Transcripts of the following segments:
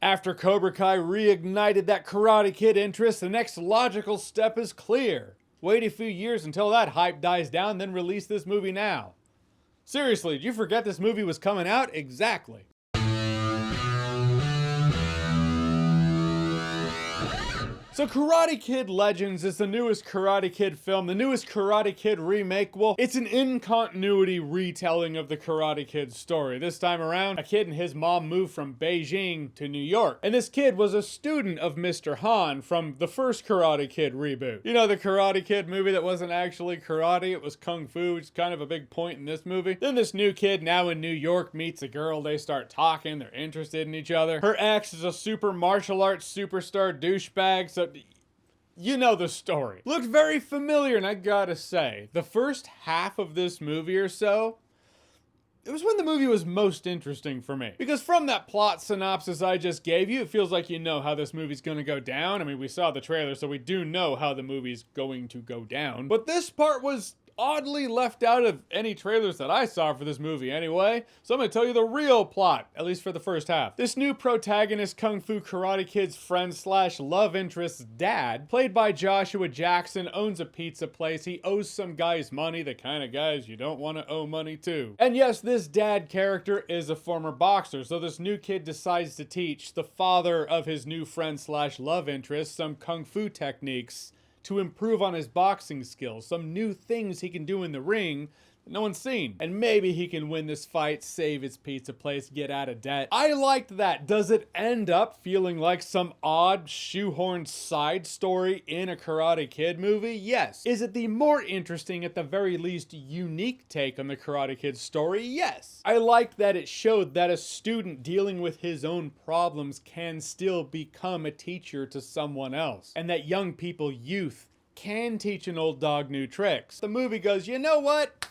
After Cobra Kai reignited that Karate Kid interest, the next logical step is clear. Wait a few years until that hype dies down, then release this movie now. Seriously, did you forget this movie was coming out? Exactly. So Karate Kid Legends is the newest Karate Kid film, the newest Karate Kid remake. Well, it's an in-continuity retelling of the Karate Kid story. This time around, a kid and his mom moved from Beijing to New York. And this kid was a student of Mr. Han from the first Karate Kid reboot. You know, the Karate Kid movie that wasn't actually karate, it was kung fu, which is kind of a big point in this movie. Then this new kid, now in New York, meets a girl, they start talking, they're interested in each other. Her ex is a super martial arts superstar douchebag, so you know the story. Looked very familiar, and I gotta say, the first half of this movie or so, it was when the movie was most interesting for me. Because from that plot synopsis I just gave you, it feels like you know how this movie's gonna go down. I mean, we saw the trailer, so we do know how the movie's going to go down. But this part was oddly left out of any trailers that I saw for this movie anyway, so I'm gonna tell you the real plot, at least for the first half. This new protagonist, Kung Fu Karate Kid's friend slash love interest's dad, played by Joshua Jackson, owns a pizza place. He owes some guys money, the kind of guys you don't want to owe money to. And yes, this dad character is a former boxer, so this new kid decides to teach the father of his new friend slash love interest some Kung Fu techniques to improve on his boxing skills, some new things he can do in the ring that no one's seen. And maybe he can win this fight, save his pizza place, get out of debt. I liked that. Does it end up feeling like some odd shoehorned side story in a Karate Kid movie? Yes. Is it the more interesting, at the very least unique take on the Karate Kid story? Yes. I liked that it showed that a student dealing with his own problems can still become a teacher to someone else, and that young people, youth, can teach an old dog new tricks. The movie goes, you know what?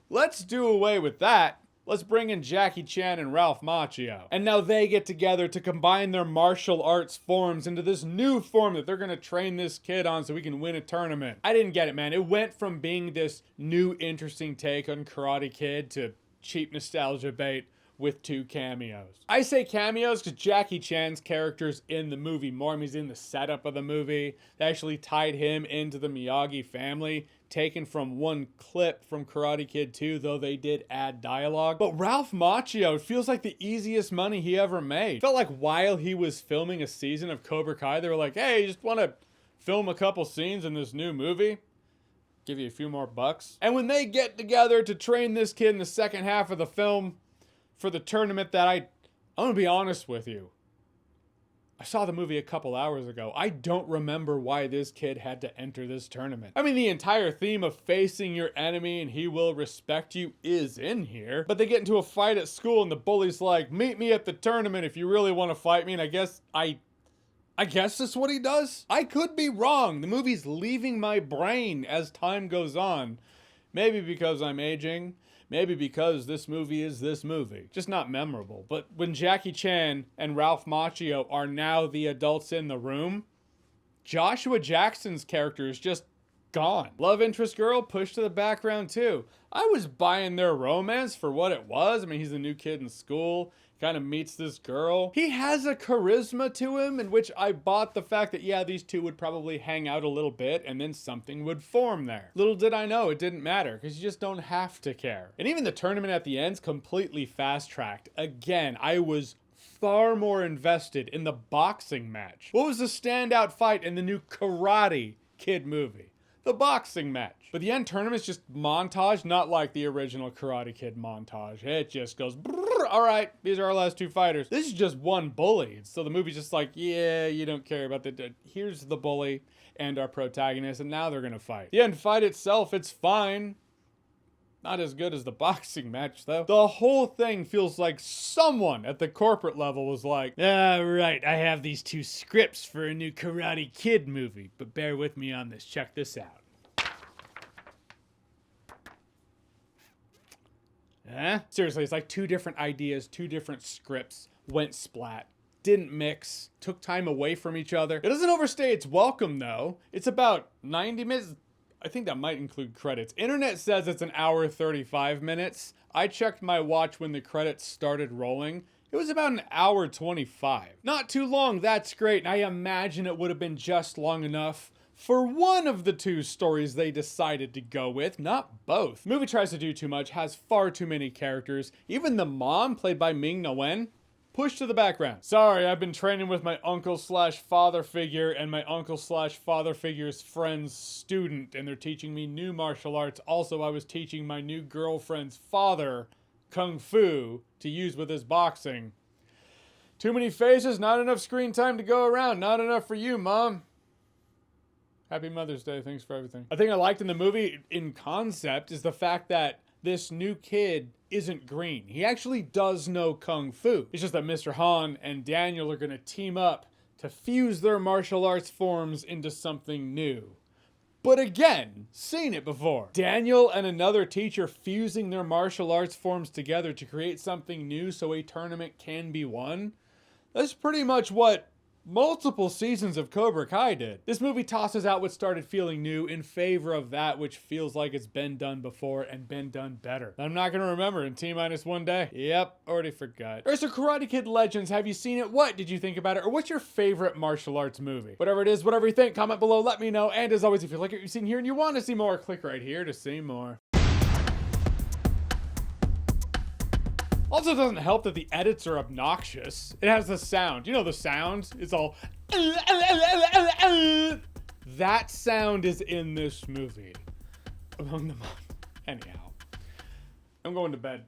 Let's do away with that. Let's bring in Jackie Chan and Ralph Macchio. And now they get together to combine their martial arts forms into this new form that they're gonna train this kid on so we can win a tournament. I didn't get it, man. It went from being this new interesting take on Karate Kid to cheap nostalgia bait with 2 cameos. I say cameos because Jackie Chan's character's in the movie more. I mean, he's in the setup of the movie. They actually tied him into the Miyagi family, taken from one clip from Karate Kid 2, though they did add dialogue. But Ralph Macchio feels like the easiest money he ever made. Felt like while he was filming a season of Cobra Kai, they were like, hey, you just want to film a couple scenes in this new movie? Give you a few more bucks. And when they get together to train this kid in the second half of the film for the tournament that I'm gonna be honest with you, I saw the movie a couple hours ago. I don't remember why this kid had to enter this tournament. I mean, the entire theme of facing your enemy and he will respect you is in here, but they get into a fight at school and the bully's like, meet me at the tournament if you really want to fight me, and I guess that's what he does? I could be wrong. The movie's leaving my brain as time goes on. Maybe because I'm aging. Maybe because this movie is this movie. Just not memorable. But when Jackie Chan and Ralph Macchio are now the adults in the room, Joshua Jackson's character is just gone. Love interest girl pushed to the background too. I was buying their romance for what it was. I mean, he's a new kid in school, kind of meets this girl. He has a charisma to him in which I bought the fact that, yeah, these two would probably hang out a little bit and then something would form there. Little did I know it didn't matter, because you just don't have to care. And even the tournament at the end's completely fast-tracked. Again, I was far more invested in the boxing match. What was the standout fight in the new Karate Kid movie? The boxing match. But the end tournament's just montage, not like the original Karate Kid montage. It just goes, all right, these are our last 2 fighters. This is just one bully. So the movie's just like, yeah, you don't care about here's the bully and our protagonist, and now they're gonna fight. The end fight itself, it's fine. Not as good as the boxing match, though. The whole thing feels like someone at the corporate level was like, right, I have these 2 scripts for a new Karate Kid movie, but bear with me on this. Check this out. Seriously, it's like 2 different ideas, 2 different scripts, went splat. Didn't mix, took time away from each other. It doesn't overstay its welcome, though. It's about 90 minutes. I think that might include credits. Internet says it's an hour 35 minutes. I checked my watch when the credits started rolling. It was about an hour 25. Not too long, that's great. And I imagine it would have been just long enough for one of the two stories they decided to go with, not both. The movie tries to do too much, has far too many characters. Even the mom, played by Ming-Na Wen, pushed to the background. Sorry, I've been training with my uncle/father figure and my uncle/father figure's friend's student, and they're teaching me new martial arts. Also, I was teaching my new girlfriend's father Kung Fu to use with his boxing. Too many faces, not enough screen time to go around. Not enough for you, Mom. Happy Mother's Day. Thanks for everything. A thing I liked in the movie in concept is the fact that this new kid isn't green. He actually does know Kung Fu. It's just that Mr. Han and Daniel are going to team up to fuse their martial arts forms into something new. But again, seen it before. Daniel and another teacher fusing their martial arts forms together to create something new so a tournament can be won. That's pretty much what multiple seasons of Cobra Kai did. This movie tosses out what started feeling new in favor of that which feels like it's been done before and been done better. I'm not gonna remember in T-1 day. Yep, already forgot. Alright, so Karate Kid Legends, have you seen it? What did you think about it? Or what's your favorite martial arts movie? Whatever it is, whatever you think, comment below, let me know. And as always, if you like what you've seen here and you want to see more, click right here to see more. Also, doesn't help that the edits are obnoxious. It has the sound. You know the sound? It's all... That sound is in this movie. Among the... Anyhow. I'm going to bed.